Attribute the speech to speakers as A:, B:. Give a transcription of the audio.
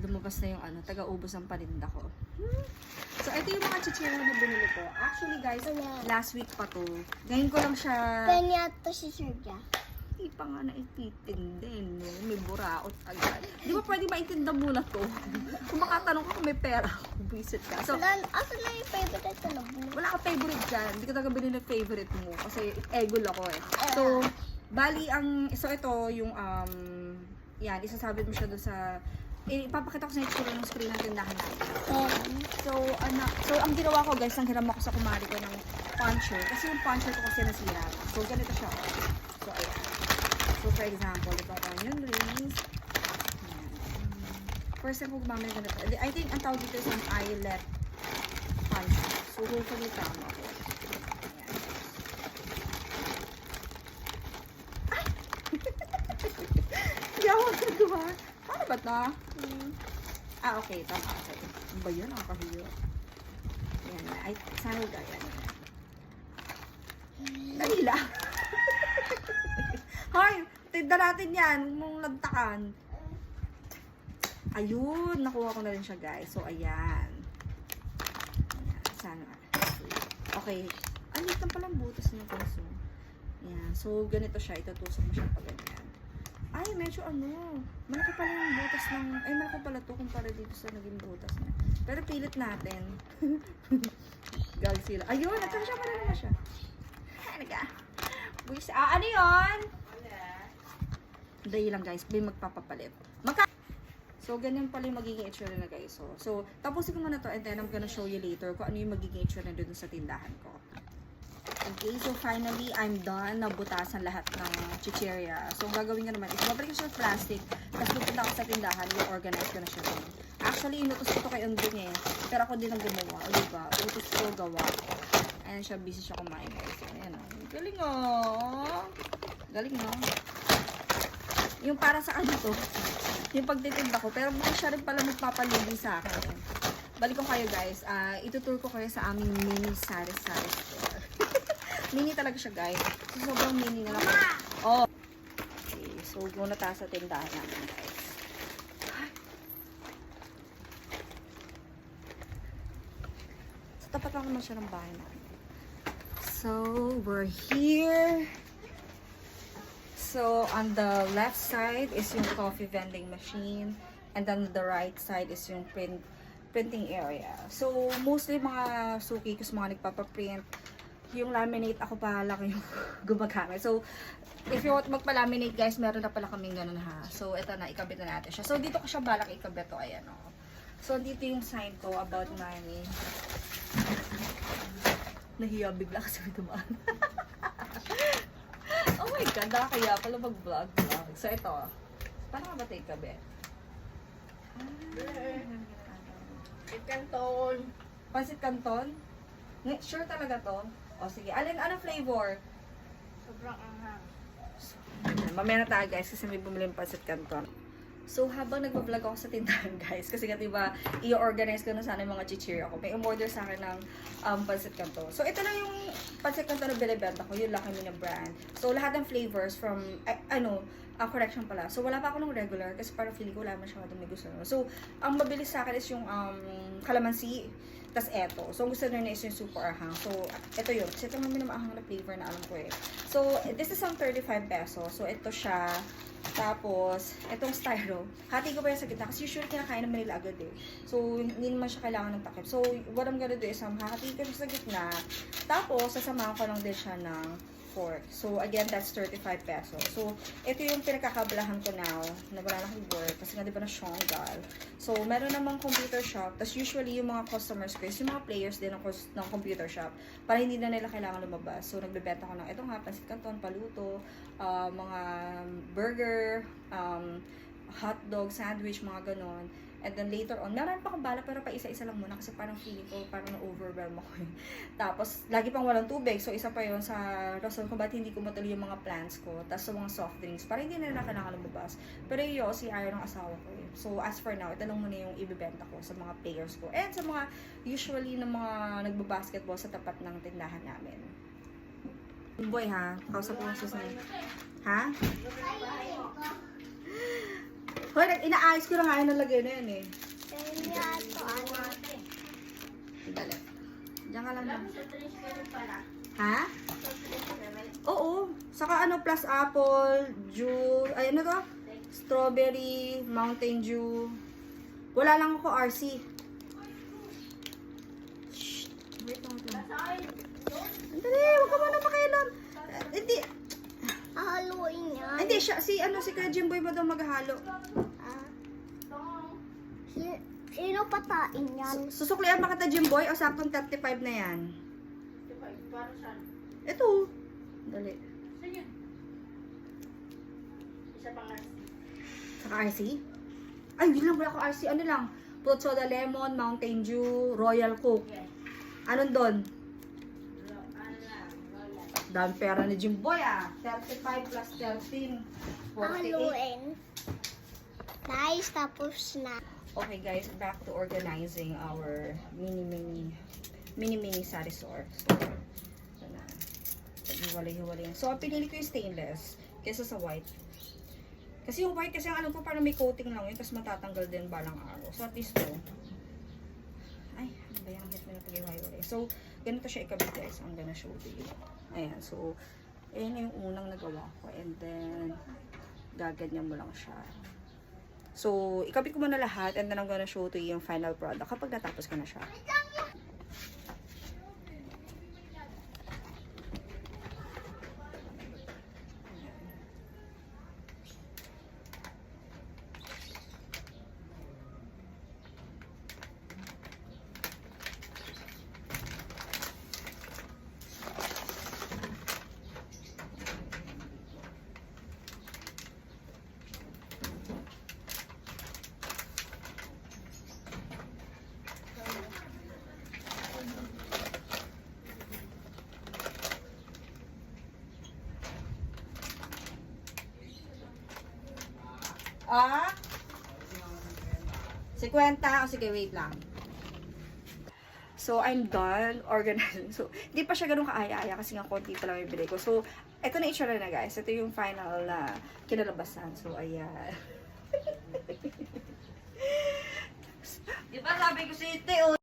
A: lumabas na yung taga-ubos ng paninda ko. So, ito yung mga chichirya na binili ko. Actually, guys, last week pa to. Ngayon ko lang siya...
B: Kanya to si Sergio.
A: Hindi pa nga naititindin. No? May buraot agad. Di ba pwede maintinda muna to? Kung makatanong ka kung may pera, visit ka. So,
B: Asa na yung favorite ko na blue?
A: wala ka favorite dyan. Hindi ko talaga binili favorite mo. Kasi egol ako eh. So, bali so ito yung, yan, isasabit mo siya doon sa, ipapakita ko sa itsura ng screen ng tindahan natin. So, ang ginawa ko guys, ang hiram ako sa kumari ko ng puncher. Kasi yung puncher ko kasi nasira. So, ganito siya. So, ayan. So, for example, itong onion rings. First time ko gumamit ganito. I think ang tawag dito is ang eyelet puncher. So, hopefully tama ko. Ay! Hindi ako nagawa. Paano ba ito? Okay. Tama. Okay. Ano ba yun? Nakakahiyo. Ayan. Ay, sana ko gaya. Dali lang. Hoy! Tinda natin yan. Huwag mong lantakan. Ayun. Nakuha ko na rin siya, guys. So, ayan. Sana. Okay. Alit lang palang butas niya, guys. Ayan. So, ganito siya. Itutusok mo siya pag ganyan. Ay, medyo malaki pala yung butas ng... Ay, malaki pala to kumpara dito sa naging butas niya. Pero pilit natin. Gal sila. Ayun! Nagkasya pa rin naman siya. Ano ka? Ano yun? Dahil lang guys, may magpapapalit. So, ganyan pala yung magiging itsura na guys. So, tapusin ko muna to and then I'm gonna show you later kung ano yung magiging itsura na doon sa tindahan ko. Okay, so finally, I'm done. Nabutasan lahat ng chichirya. So, ang gagawin ko naman is babalik ko siya sa plastic tapos pupunta ako sa tindahan, i-organize ko na siya doon. Actually, inutos ko to kay Andong eh. Pero ako din ang gumawa. O diba? Inutos ko gawa. Ayan siya, busy siya kumain guys. Ayan o. Galing o. Galing o. Yung para sa to, yung pagtitinda ko. Pero bukas siya rin pala magpapalugi sa akin. Balik ko kayo guys. Itutur ko kayo sa aming mini sari-sari store. Mini talaga siya guys. So, sobrang mini na lang. Oh. Okay. So, muna tayo sa tindahan natin guys. So, tapat lang naman siya ng bahay natin. So, we're here. So, on the left side is yung coffee vending machine. And then the right side is yung printing area. So, mostly mga suki ko sa mga nagpapaprint. Yung laminate, ako pahala ko yung gumagamit. So, if you want magpa-laminate guys, meron na pala kaming ganun ha. So, ito na, ikabit na natin siya. So, dito ko siya balak ikabit to. Ayan o. So, dito yung sign ko about my... Nahiya bigla kasi may dumaan. Oh my God, nakakaya pala mag-vlog. So, ito. Paano ka ba ito ikabit?
B: Pansit Canton.
A: Pansit Canton? Sure talaga to? O sige, anong flavor?
B: Sobrang anghang.
A: Mamaya na tayo guys kasi may bumili yung Pansit Canton. So habang nagpa-vlog ako sa tindahan guys, kasi nga diba i-organize ko na sana yung mga chichirya ko. May umorder sa akin ng Pansit Canton. So ito lang yung Pansit Canton na binibenta ko, yung Lucky Me na brand. So lahat ng flavors from, correction pala. So wala pa ako ng regular kasi parang feeling ko wala masyadong may gusto. So ang mabilis sa akin is yung calamansi. Tas eto. So, ang gusto nyo na is yung super ahang. So, ito yun. Kasi ito naman yung maahang na flavor na alam ko eh. So, this is ang 35 pesos. So, ito siya. Tapos, itong styro. Hati ko pa yan sa gitna. Kasi usually kinakain naman nila agad eh. So, hindi naman siya kailangan ng takip. So, what I'm gonna do is, hati ko siya sa gitna. Tapos, sasamahan ko lang din siya ng fork. So, again, that's 35 pesos. So, ito yung pinagkakabalahan ko now na wala na akong work. Kasi nga, di ba na Shongal. So, meron namang computer shop. Tapos, usually, yung mga customers ko, yung mga players din ng computer shop, para hindi na nila kailangan lumabas. So, nagbebenta ko ng ito nga, Pansit Canton, paluto, mga burger, hotdog, sandwich, mga ganon. And then later on, meron pa akong bala pero pa isa-isa lang muna kasi parang feeling ko parang na-overwhelm ako yun. Tapos, lagi pang walang tubig. So, isa pa yun sa rason kung ba't hindi ko matuloy yung mga plans ko. Tapos, sa mga soft drinks, para hindi na kailangan lumabas. Pero yun, si ayaw ng asawa ko eh. So, as for now, ito lang muna yung ibibenta ko sa mga players ko. And sa mga, usually, ng mga nagbabasketball sa tapat ng tindahan namin. Boy ha, kausap ko sa susunod. Ha? Hoy, inaayos ko na nga yung nalagay na yan eh.
B: Kaya ito, ano?
A: Dali. Diyan ka lang na. Ha? Oo. Saka ano, plus apple, juice, ay ano to? Strawberry, Mountain Dew. Wala lang ako RC. Shh. Wait lang. Dali, huwag ka muna makialam. Hindi.
B: Haluin yan.
A: Hindi, siya, si Kuya Jimboy ba daw maghahalo?
B: Ah. Sino patain yan?
A: Susuklian ba kita Jimboy o saktong 35 na yan? Ito. Dali. Saka RC? Ay, yun lang, wala ko RC. Ano lang? Fruit soda lemon, Mountain Dew, Royal Coke. Anong doon? Dami pera ni Jimboy ah. 35 plus 13. 48.
B: Haluin. Guys, tapos na.
A: Okay guys, back to organizing our mini sari store. So, ito na. Hiwalay-hiwalay. So, ang pinili ko yung stainless kesa sa white. Kasi yung white kasi ang alam ko parang may coating lang yun, tapos matatanggal din balang araw. So, at least to. Ay, ano ba yung hit na napag-hiwalay? So, ganito siya ikabit guys. I'm gonna show to you. Ayan, so, ayan yung unang nagawa ko. And then, gaganyan mo lang siya. So, ikabit ko muna lahat and then I'm gonna show to you yung final product kapag natapos ko na siya. Ah? 50? O sige, wait lang. So, I'm done organizing. So, hindi pa siya ganun kaaya-aya kasi nga konti pa lang yung bili ko. So, ito na itsura na guys. Ito yung final na kinalabasan. So, ayan. Di ba sabi ko si Ite,